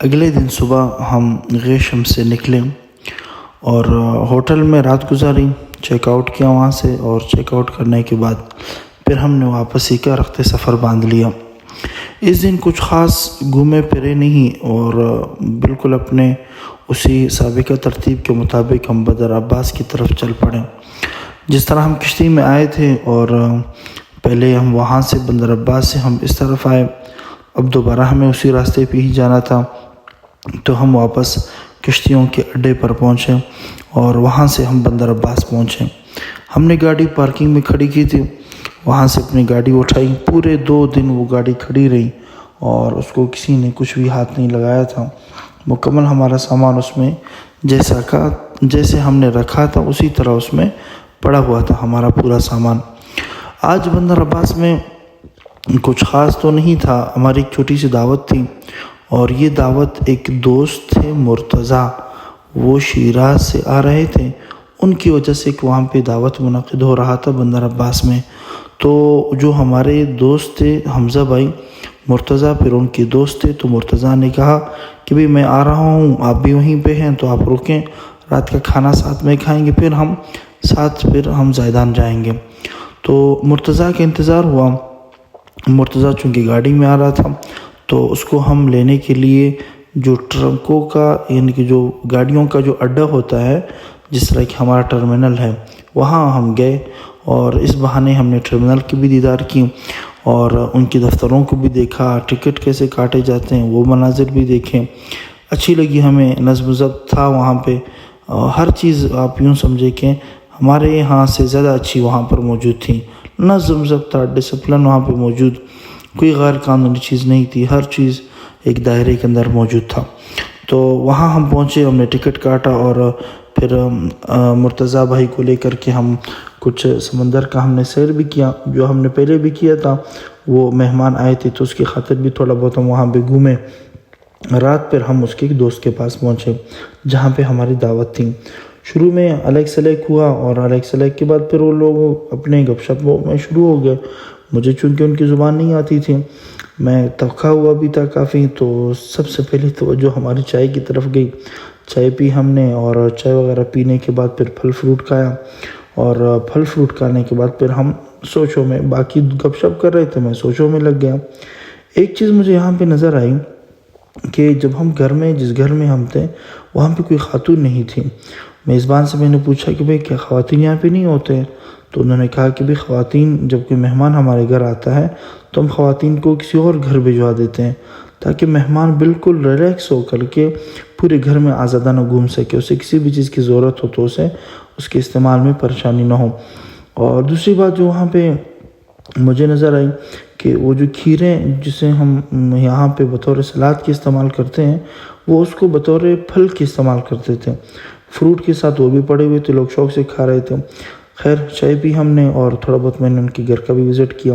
اگلے دن صبح ہم گیشم سے نکلے اور ہوٹل میں رات گزاری، چیک آؤٹ کیا وہاں سے، اور چیک آؤٹ کرنے کے بعد پھر ہم نے واپسی کا رخت سفر باندھ لیا۔ اس دن کچھ خاص گھومے پھرے نہیں اور بالکل اپنے اسی سابقہ ترتیب کے مطابق ہم بدر عباس کی طرف چل پڑے۔ جس طرح ہم کشتی میں آئے تھے اور پہلے ہم وہاں سے بندر عباس سے ہم اس طرف آئے، اب دوبارہ ہمیں اسی راستے پہ ہی جانا تھا، تو ہم واپس کشتیوں کے اڈے پر پہنچے اور وہاں سے ہم بندر عباس پہنچے۔ ہم نے گاڑی پارکنگ میں کھڑی کی تھی، وہاں سے اپنی گاڑی اٹھائی۔ پورے 2 دن وہ گاڑی کھڑی رہی اور اس کو کسی نے کچھ بھی ہاتھ نہیں لگایا تھا۔ مکمل ہمارا سامان اس میں جیسے ہم نے رکھا تھا اسی طرح اس میں پڑا ہوا تھا ہمارا پورا سامان۔ آج بندر عباس میں کچھ خاص تو نہیں تھا، ہماری ایک چھوٹی سی دعوت تھی، اور یہ دعوت ایک دوست تھے مرتضیٰ، وہ شیراز سے آ رہے تھے، ان کی وجہ سے کہ وہاں پہ دعوت منعقد ہو رہا تھا بندر عباس میں۔ تو جو ہمارے دوست تھے حمزہ بھائی، مرتضیٰ پھر ان کے دوست تھے، تو مرتضیٰ نے کہا کہ بھئی میں آ رہا ہوں، آپ بھی وہیں پہ ہیں تو آپ رکیں، رات کا کھانا ساتھ میں کھائیں گے، پھر ہم زیدان جائیں گے۔ تو مرتضیٰ کا انتظار ہوا۔ مرتضیٰ چونکہ گاڑی میں آ رہا تھا تو اس کو ہم لینے کے لیے جو ٹرکوں کا یعنی کہ جو گاڑیوں کا جو اڈا ہوتا ہے، جس طرح کہ ہمارا ٹرمینل ہے، وہاں ہم گئے اور اس بہانے ہم نے ٹرمینل کی بھی دیدار کی اور ان کے دفتروں کو بھی دیکھا، ٹکٹ کیسے کاٹے جاتے ہیں وہ مناظر بھی دیکھیں۔ اچھی لگی ہمیں، نظم و ضبط تھا وہاں پہ، ہر چیز آپ یوں سمجھے کہ ہمارے یہاں سے زیادہ اچھی وہاں پر موجود تھی۔ نظم و ضبط تھا، ڈسپلن وہاں پہ موجود، کوئی غیر قانونی چیز نہیں تھی، ہر چیز ایک دائرے کے اندر موجود تھا۔ تو وہاں ہم پہنچے، ہم نے ٹکٹ کاٹا اور پھر مرتضیٰ بھائی کو لے کر کے ہم کچھ سمندر کا ہم نے سیر بھی کیا، جو ہم نے پہلے بھی کیا تھا۔ وہ مہمان آئے تھے تو اس کی خاطر بھی تھوڑا بہت ہم وہاں پہ گھومے۔ رات پھر ہم اس کے ایک دوست کے پاس پہنچے جہاں پہ ہماری دعوت تھی۔ شروع میں الیک سلیک ہوا اور الیک سلیک کے بعد پھر وہ لوگ اپنے گپ شپ میں شروع ہو گئے۔ مجھے چونکہ ان کی زبان نہیں آتی تھی، میں تھکا ہوا بھی تھا کافی، تو سب سے پہلی توجہ ہماری چائے کی طرف گئی۔ چائے پی ہم نے اور چائے وغیرہ پینے کے بعد پھر پھل فروٹ کھایا، اور پھل فروٹ کھانے کے بعد پھر ہم سوچوں میں، باقی گپ شپ کر رہے تھے، میں سوچوں میں لگ گیا۔ ایک چیز مجھے یہاں پہ نظر آئی کہ جب ہم جس گھر میں ہم تھے وہاں پہ کوئی خاتون نہیں تھی۔ میزبان سے میں نے پوچھا کہ بھئی کیا خواتین یہاں پہ نہیں ہوتے؟ تو انہوں نے کہا کہ بھئی خواتین، جب کوئی مہمان ہمارے گھر آتا ہے تو ہم خواتین کو کسی اور گھر بھجوا دیتے ہیں تاکہ مہمان بالکل ریلیکس ہو کر کے پورے گھر میں آزادانہ گھوم سکے، اسے کسی بھی چیز کی ضرورت ہو تو اسے اس کے استعمال میں پریشانی نہ ہو۔ اور دوسری بات جو وہاں پہ مجھے نظر آئی کہ وہ جو کھیرے جسے ہم یہاں پہ بطور سلاد کے استعمال کرتے ہیں، وہ اس کو بطور پھل کے استعمال کرتے تھے، فروٹ کے ساتھ وہ بھی پڑے ہوئے تھے، لوگ شوق سے کھا رہے تھے۔ خیر چائے پی ہم نے اور تھوڑا بہت میں نے ان کے گھر کا بھی وزٹ کیا،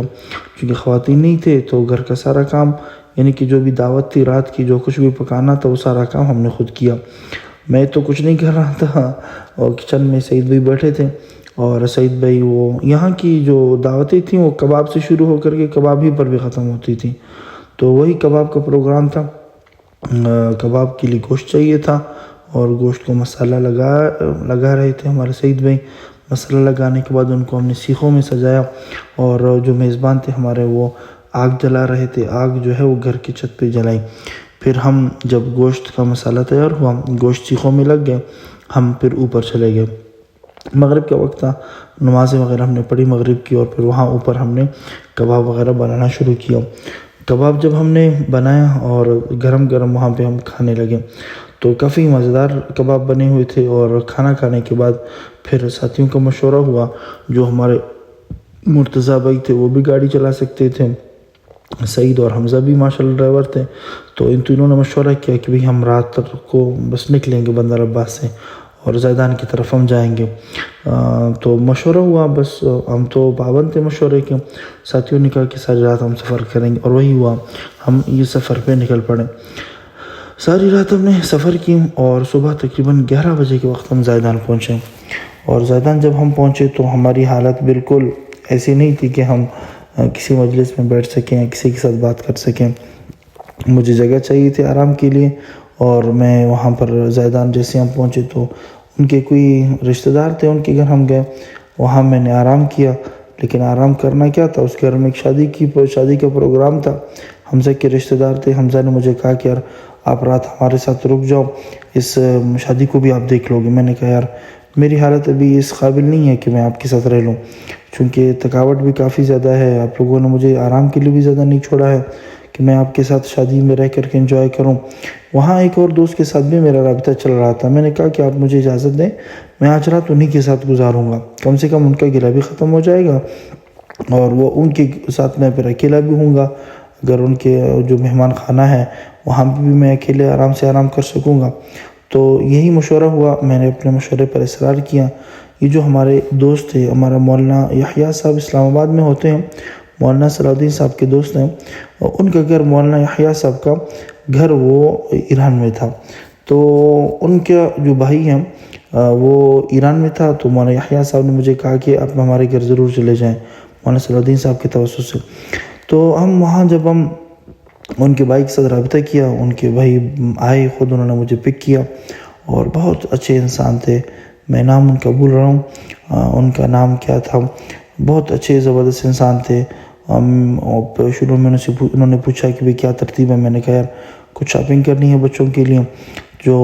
کیونکہ خواتین نہیں تھے تو گھر کا سارا کام یعنی کہ جو بھی دعوت تھی رات کی، جو کچھ بھی پکانا تھا وہ سارا کام ہم نے خود کیا۔ میں تو کچھ نہیں کر رہا تھا اور کچن میں سعید بھائی بیٹھے تھے، اور سعید بھائی وہ یہاں کی جو دعوتیں تھیں وہ کباب سے شروع ہو کر کے کباب ہی پر بھی ختم ہوتی تھی، تو وہی کباب کا پروگرام تھا۔ کباب کے لیے گوشت چاہیے تھا اور گوشت کو مسالہ لگا رہے تھے ہمارے سعید بھائی۔ مسالہ لگانے کے بعد ان کو ہم نے سیخوں میں سجایا، اور جو میزبان تھے ہمارے وہ آگ جلا رہے تھے، آگ جو ہے وہ گھر کی چھت پہ جلائی۔ پھر ہم جب گوشت کا مسالہ تیار ہوا، گوشت سیخوں میں لگ گئے، ہم پھر اوپر چلے گئے۔ مغرب کا وقت تھا، نمازیں وغیرہ ہم نے پڑھی مغرب کی، اور پھر وہاں اوپر ہم نے کباب وغیرہ بنانا شروع کیا۔ کباب جب ہم نے بنایا اور گرم گرم وہاں پہ ہم کھانے لگے تو کافی مزیدار کباب بنے ہوئے تھے، اور کھانا کھانے کے بعد پھر ساتھیوں کا مشورہ ہوا۔ جو ہمارے مرتضیٰ بھائی تھے وہ بھی گاڑی چلا سکتے تھے، سعید اور حمزہ بھی ماشاءاللہ ڈرائیور تھے، تو ان تینوں نے مشورہ کیا کہ بھئی ہم رات تک کو بس نکلیں گے بندر عباس سے اور زیدان کی طرف ہم جائیں گے۔ تو مشورہ ہوا، بس ہم تو پابند تھے مشورے کے، ساتھیوں نے کہا کہ ساری رات ہم سفر کریں گے، اور وہی ہوا، ہم یہ سفر پہ نکل پڑے۔ ساری رات ہم نے سفر کی اور صبح تقریباً 11 بجے کے وقت ہم زیدان پہنچے، اور زیدان جب ہم پہنچے تو ہماری حالت بالکل ایسی نہیں تھی کہ ہم کسی مجلس میں بیٹھ سکیں یا کسی کے ساتھ بات کر سکیں۔ مجھے جگہ چاہیے تھی آرام کے لیے، اور میں وہاں پر زیدان جیسے ہم پہنچے تو ان کے کوئی رشتہ دار تھے، ان کے گھر ہم گئے، وہاں میں نے آرام کیا۔ لیکن آرام کرنا کیا تھا، اس گھر میں ایک شادی کا پروگرام تھا، حمزہ کے رشتہ دار تھے۔ حمزہ نے مجھے کہا کہ یار آپ رات ہمارے ساتھ رک جاؤ، اس شادی کو بھی آپ دیکھ لو گے۔ میں نے کہا یار میری حالت ابھی اس قابل نہیں ہے کہ میں آپ کے ساتھ رہ لوں، چونکہ تھکاوٹ بھی کافی زیادہ ہے، آپ لوگوں نے مجھے آرام کے لیے بھی زیادہ نہیں چھوڑا ہے کہ میں آپ کے ساتھ شادی میں رہ کر کے انجوائے کروں۔ وہاں ایک اور دوست کے ساتھ بھی میرا رابطہ چل رہا تھا، میں نے کہا کہ آپ مجھے اجازت دیں، میں آج رات انہی کے ساتھ گزاروں گا، کم سے کم ان کا گلہ بھی ختم ہو جائے گا، اور وہ ان کے ساتھ میں پھر اکیلا بھی ہوں گا، اگر ان کے جو مہمان خانہ ہے وہاں بھی میں اکیلے آرام سے آرام کر سکوں گا۔ تو یہی مشورہ ہوا، میں نے اپنے مشورے پر اصرار کیا۔ یہ جو ہمارے دوست تھے، ہمارا مولانا یحییٰ صاحب اسلام آباد میں ہوتے ہیں، مولانا صلاح الدین صاحب کے دوست ہیں، اور ان کا گھر مولانا یحییٰ صاحب کا گھر وہ ایران میں تھا، تو ان کا جو بھائی ہیں وہ ایران میں تھا، تو مولانا یحییٰ صاحب نے مجھے کہا کہ آپ ہمارے گھر ضرور چلے جائیں مولانا صلاح الدین صاحب کے توسط سے۔ تو ہم وہاں جب ہم ان کے بھائی کے ساتھ رابطہ کیا، ان کے بھائی آئے، خود انہوں نے مجھے پک کیا، اور بہت اچھے انسان تھے، میں نام ان کا بھول رہا ہوں، ان کا نام کیا تھا، بہت اچھے زبردست انسان تھے۔ شروع میں انہوں نے پوچھا کہ کیا ترتیب ہے، میں نے کہا یار کچھ شاپنگ کرنی ہے بچوں کے لیے، جو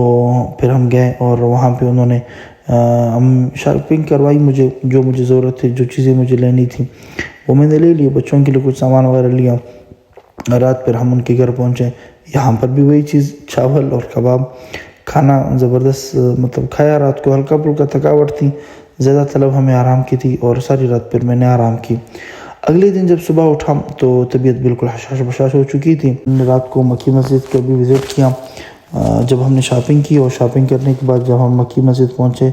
پھر ہم گئے اور وہاں پہ انہوں نے ہم شاپنگ کروائی، جو مجھے ضرورت تھی، جو چیزیں مجھے لینی تھی وہ میں نے لے لی، بچوں کے لیے کچھ سامان وغیرہ لیا۔ رات پھر ہم ان کے گھر پہنچے، یہاں پر بھی وہی چیز، چاول اور کباب، کھانا زبردست مطلب کھایا، رات کو ہلکا پھلکا تھکاوٹ تھی، زیادہ طلب ہمیں آرام کی تھی، اور ساری رات پھر میں نے آرام کی۔ اگلے دن جب صبح اٹھا تو طبیعت بالکل حشاش بشاش ہو چکی تھی۔ ہم نے رات کو مکی مسجد کا بھی وزٹ کیا، جب ہم نے شاپنگ کی، اور شاپنگ کرنے کے بعد جب ہم مکی مسجد پہنچے،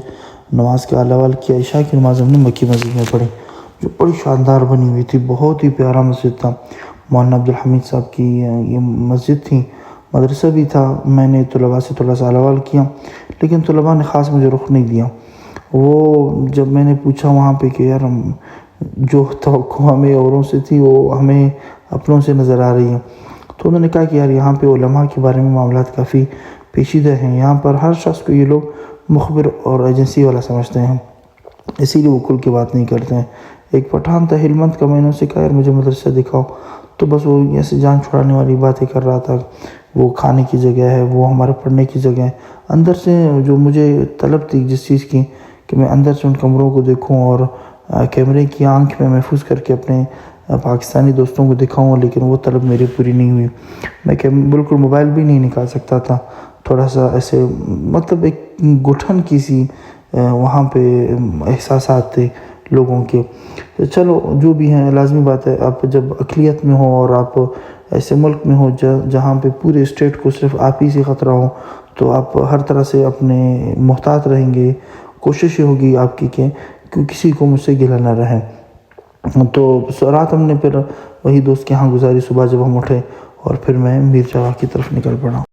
نماز کا الاول کیا، عشاء کی نماز ہم نے مکی مسجد میں پڑھی، جو بڑی شاندار بنی ہوئی تھی، بہت ہی پیارا مسجد تھا۔ مولانا عبدالحمید صاحب کی یہ مسجد تھی، مدرسہ بھی تھا۔ میں نے طلباء سے تھوڑا سا الاول کیا، لیکن طلباء نے خاص مجھے رخ نہیں دیا۔ وہ جب میں نے پوچھا وہاں پہ کہ یار جو توقع ہمیں اوروں سے تھی وہ ہمیں اپنوں سے نظر آ رہی ہے، تو انہوں نے کہا کہ یار یہاں پہ علماء کے بارے میں معاملات کافی پیچیدہ ہیں، یہاں پر ہر شخص کو یہ لوگ مخبر اور ایجنسی والا سمجھتے ہیں، اسی لیے وہ کھل کے بات نہیں کرتے ہیں۔ ایک پٹھان تھا ہلمند کا، میں نے اسے کہا یار مجھے مدرسہ دکھاؤ، تو بس وہ ایسے جان چھڑانے والی باتیں کر رہا تھا، وہ کھانے کی جگہ ہے، وہ ہمارے پڑھنے کی جگہ ہے۔ اندر سے جو مجھے طلب تھی جس چیز کی کہ میں اندر سے ان کمروں کو دیکھوں اور کیمرے کی آنکھ میں محفوظ کر کے اپنے پاکستانی دوستوں کو دکھاؤں، لیکن وہ طلب میری پوری نہیں ہوئی۔ میں بالکل موبائل بھی نہیں نکال سکتا تھا، تھوڑا سا ایسے مطلب ایک گٹھن کی سی وہاں پہ احساسات تھے لوگوں کے۔ چلو جو بھی ہیں، لازمی بات ہے آپ جب اقلیت میں ہو اور آپ ایسے ملک میں ہو جہاں پہ پورے اسٹیٹ کو صرف آپ ہی سے خطرہ ہو، تو آپ ہر طرح سے اپنے محتاط رہیں گے، کوشش یہ ہوگی آپ کی کہ کسی کو مجھ سے گلہ نہ رہے۔ تو رات ہم نے پھر وہی دوست کے ہاں گزاری، صبح جب ہم اٹھے اور پھر میں میر جگہ کی طرف نکل پڑا۔